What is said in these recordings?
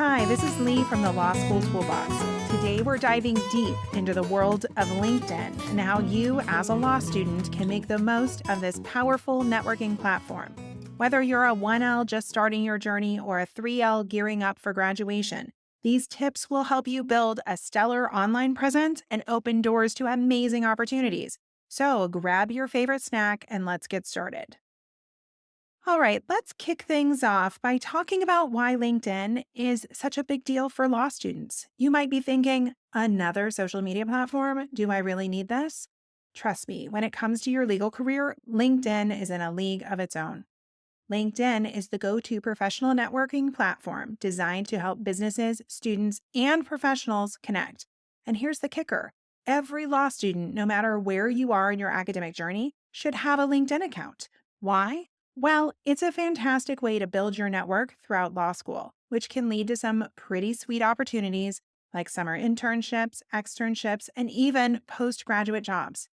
Hi, this is Lee from the Law School Toolbox. Today we're diving deep into the world of LinkedIn and how you, as a law student, can make the most of this powerful networking platform. Whether you're a 1L just starting your journey or a 3L gearing up for graduation, these tips will help you build a stellar online presence and open doors to amazing opportunities. So grab your favorite snack and let's get started. All right, let's kick things off by talking about why LinkedIn is such a big deal for law students. You might be thinking, another social media platform? Do I really need this? Trust me, when it comes to your legal career, LinkedIn is in a league of its own. LinkedIn is the go-to professional networking platform designed to help businesses, students, and professionals connect. And here's the kicker. Every law student, no matter where you are in your academic journey, should have a LinkedIn account. Why? Well, it's a fantastic way to build your network throughout law school, which can lead to some pretty sweet opportunities like summer internships, externships, and even postgraduate jobs.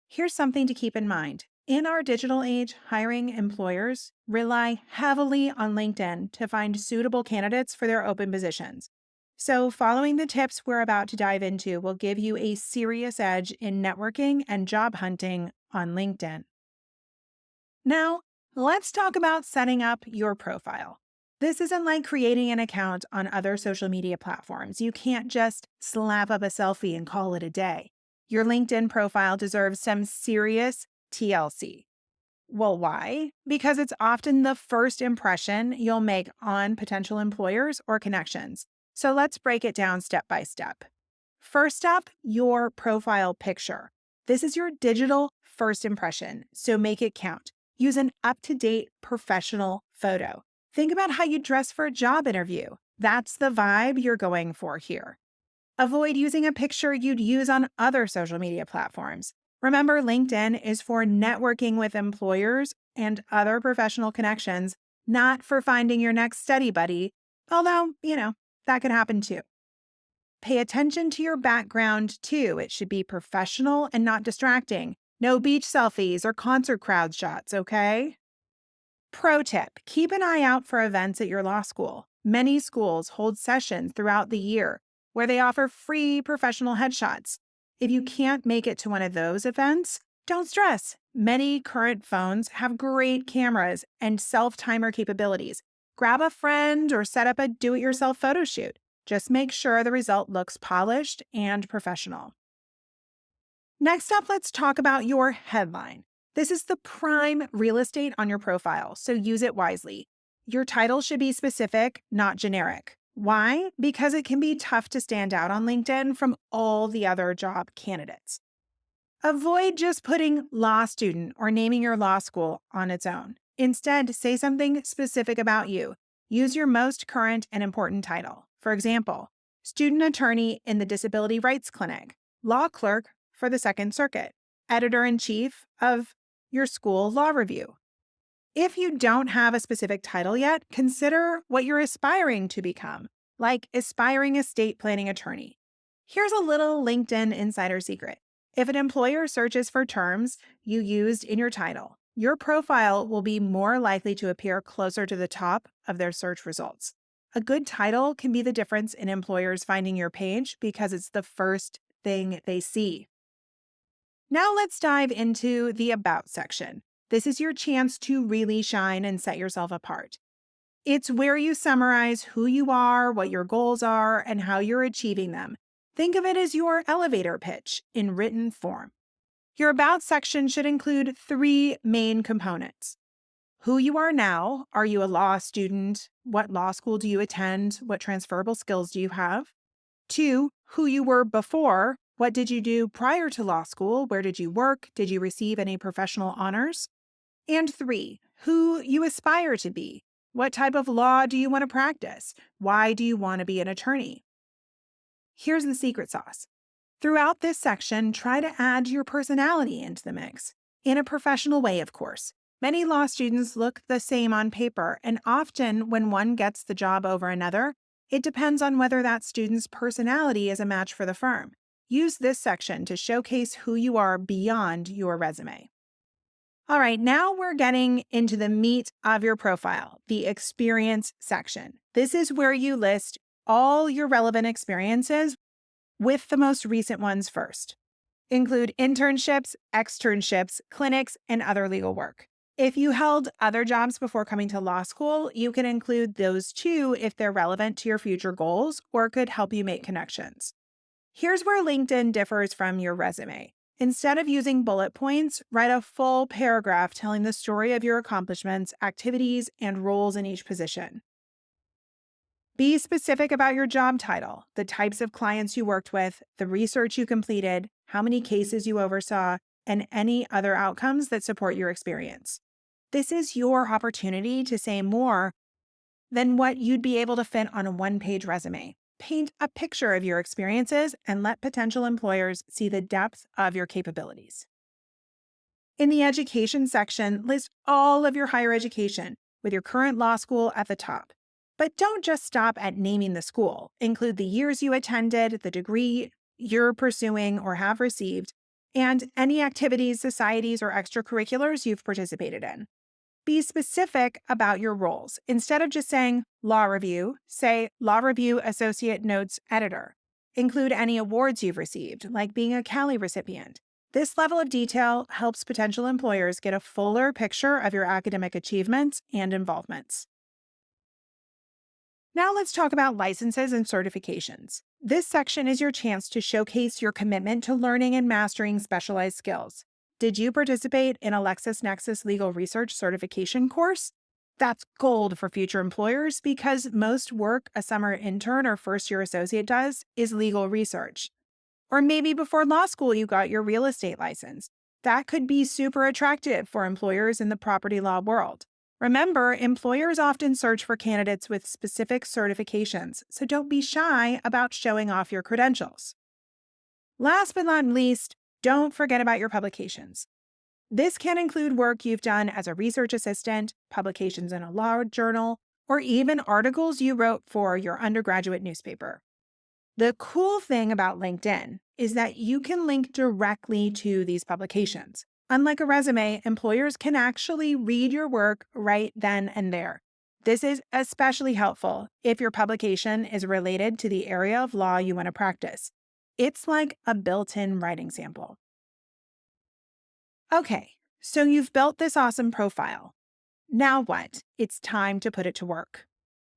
Here's something to keep in mind. In our digital age, hiring employers rely heavily on LinkedIn to find suitable candidates for their open positions. So, following the tips we're about to dive into will give you a serious edge in networking and job hunting on LinkedIn. Now, let's talk about setting up your profile. This isn't like creating an account on other social media platforms. You can't just slap up a selfie and call it a day. Your LinkedIn profile deserves some serious TLC. Well, why? Because it's often the first impression you'll make on potential employers or connections. So let's break it down step by step. First up, your profile picture. This is your digital first impression, so make it count. Use an up-to-date professional photo. Think about how you dress for a job interview. That's the vibe you're going for here. Avoid using a picture you'd use on other social media platforms. Remember, LinkedIn is for networking with employers and other professional connections, not for finding your next study buddy, although, that could happen too. Pay attention to your background too. It should be professional and not distracting. No beach selfies or concert crowd shots, okay? Pro tip, keep an eye out for events at your law school. Many schools hold sessions throughout the year where they offer free professional headshots. If you can't make it to one of those events, don't stress. Many current phones have great cameras and self-timer capabilities. Grab a friend or set up a do-it-yourself photo shoot. Just make sure the result looks polished and professional. Next up, let's talk about your headline. This is the prime real estate on your profile, so use it wisely. Your title should be specific, not generic. Why? Because it can be tough to stand out on LinkedIn from all the other job candidates. Avoid just putting law student or naming your law school on its own. Instead, say something specific about you. Use your most current and important title. For example, student attorney in the Disability Rights Clinic, law clerk for the Second Circuit, editor-in-chief of your school law review. If you don't have a specific title yet, consider what you're aspiring to become, like aspiring estate planning attorney. Here's a little LinkedIn insider secret. If an employer searches for terms you used in your title, your profile will be more likely to appear closer to the top of their search results. A good title can be the difference in employers finding your page because it's the first thing they see. Now let's dive into the About section. This is your chance to really shine and set yourself apart. It's where you summarize who you are, what your goals are, and how you're achieving them. Think of it as your elevator pitch in written form. Your About section should include 3 main components. Who you are now. Are you a law student? What law school do you attend? What transferable skills do you have? 2, who you were before. What did you do prior to law school? Where did you work? Did you receive any professional honors? And 3, who you aspire to be. What type of law do you want to practice? Why do you want to be an attorney? Here's the secret sauce. Throughout this section, try to add your personality into the mix. In a professional way, of course. Many law students look the same on paper, and often when one gets the job over another, it depends on whether that student's personality is a match for the firm. Use this section to showcase who you are beyond your resume. All right, now we're getting into the meat of your profile, the experience section. This is where you list all your relevant experiences with the most recent ones first. Include internships, externships, clinics, and other legal work. If you held other jobs before coming to law school, you can include those too if they're relevant to your future goals or could help you make connections. Here's where LinkedIn differs from your resume. Instead of using bullet points, write a full paragraph telling the story of your accomplishments, activities, and roles in each position. Be specific about your job title, the types of clients you worked with, the research you completed, how many cases you oversaw, and any other outcomes that support your experience. This is your opportunity to say more than what you'd be able to fit on a one-page resume. Paint a picture of your experiences and let potential employers see the depth of your capabilities. In the education section, list all of your higher education with your current law school at the top. But don't just stop at naming the school. Include the years you attended, the degree you're pursuing or have received, and any activities, societies, or extracurriculars you've participated in. Be specific about your roles. Instead of just saying law review, say law review associate notes editor. Include any awards you've received, like being a Cali recipient. This level of detail helps potential employers get a fuller picture of your academic achievements and involvements. Now let's talk about licenses and certifications. This section is your chance to showcase your commitment to learning and mastering specialized skills. Did you participate in a LexisNexis Legal Research certification course? That's gold for future employers because most work a summer intern or first-year associate does is legal research. Or maybe before law school you got your real estate license. That could be super attractive for employers in the property law world. Remember, employers often search for candidates with specific certifications, so don't be shy about showing off your credentials. Last but not least, don't forget about your publications. This can include work you've done as a research assistant, publications in a law journal, or even articles you wrote for your undergraduate newspaper. The cool thing about LinkedIn is that you can link directly to these publications. Unlike a resume, employers can actually read your work right then and there. This is especially helpful if your publication is related to the area of law you want to practice. It's like a built-in writing sample. Okay, so you've built this awesome profile. Now what? It's time to put it to work.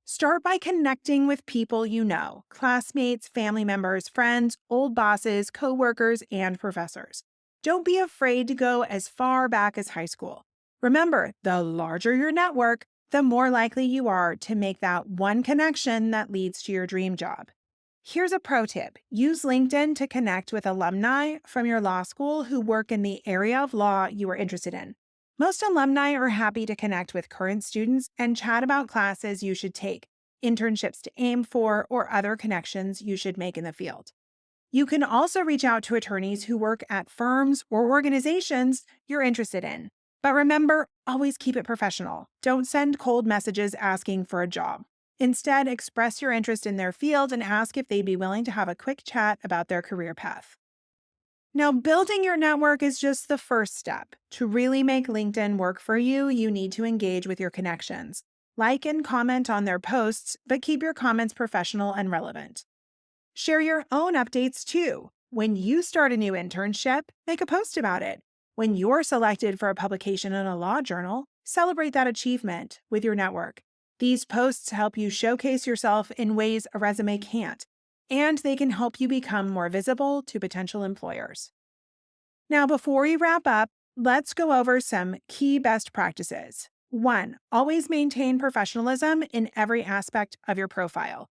Start by connecting with people you know, classmates, family members, friends, old bosses, coworkers, and professors. Don't be afraid to go as far back as high school. Remember, the larger your network, the more likely you are to make that one connection that leads to your dream job. Here's a pro tip. Use LinkedIn to connect with alumni from your law school who work in the area of law you are interested in. Most alumni are happy to connect with current students and chat about classes you should take, internships to aim for, or other connections you should make in the field. You can also reach out to attorneys who work at firms or organizations you're interested in. But remember, always keep it professional. Don't send cold messages asking for a job. Instead, express your interest in their field and ask if they'd be willing to have a quick chat about their career path. Now, building your network is just the first step. To really make LinkedIn work for you, you need to engage with your connections. Like and comment on their posts, but keep your comments professional and relevant. Share your own updates too. When you start a new internship, make a post about it. When you're selected for a publication in a law journal, celebrate that achievement with your network. These posts help you showcase yourself in ways a resume can't, and they can help you become more visible to potential employers. Now, before we wrap up, let's go over some key best practices. 1. Always maintain professionalism in every aspect of your profile.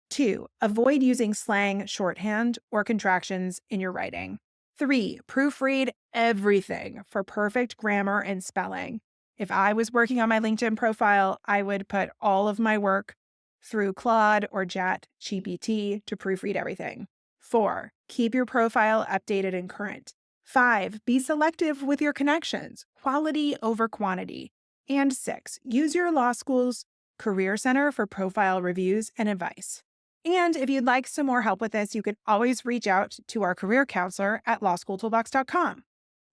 2. Avoid using slang, shorthand, or contractions in your writing. 3. Proofread everything for perfect grammar and spelling. If I was working on my LinkedIn profile, I would put all of my work through Claude or ChatGPT to proofread everything. 4. Keep your profile updated and current. 5. Be selective with your connections, quality over quantity. And 6. Use your law school's Career Center for profile reviews and advice. And if you'd like some more help with this, you can always reach out to our career counselor at lawschooltoolbox.com.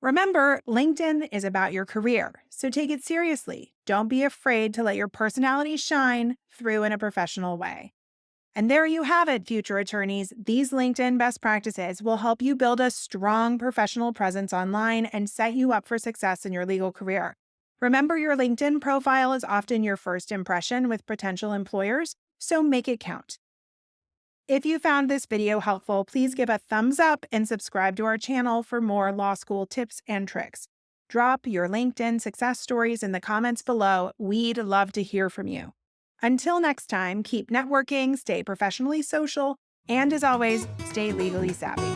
Remember, LinkedIn is about your career, so take it seriously. Don't be afraid to let your personality shine through in a professional way. And there you have it, future attorneys. These LinkedIn best practices will help you build a strong professional presence online and set you up for success in your legal career. Remember, your LinkedIn profile is often your first impression with potential employers, so make it count. If you found this video helpful, please give a thumbs up and subscribe to our channel for more law school tips and tricks. Drop your LinkedIn success stories in the comments below. We'd love to hear from you. Until next time, keep networking, stay professionally social, and as always, stay legally savvy.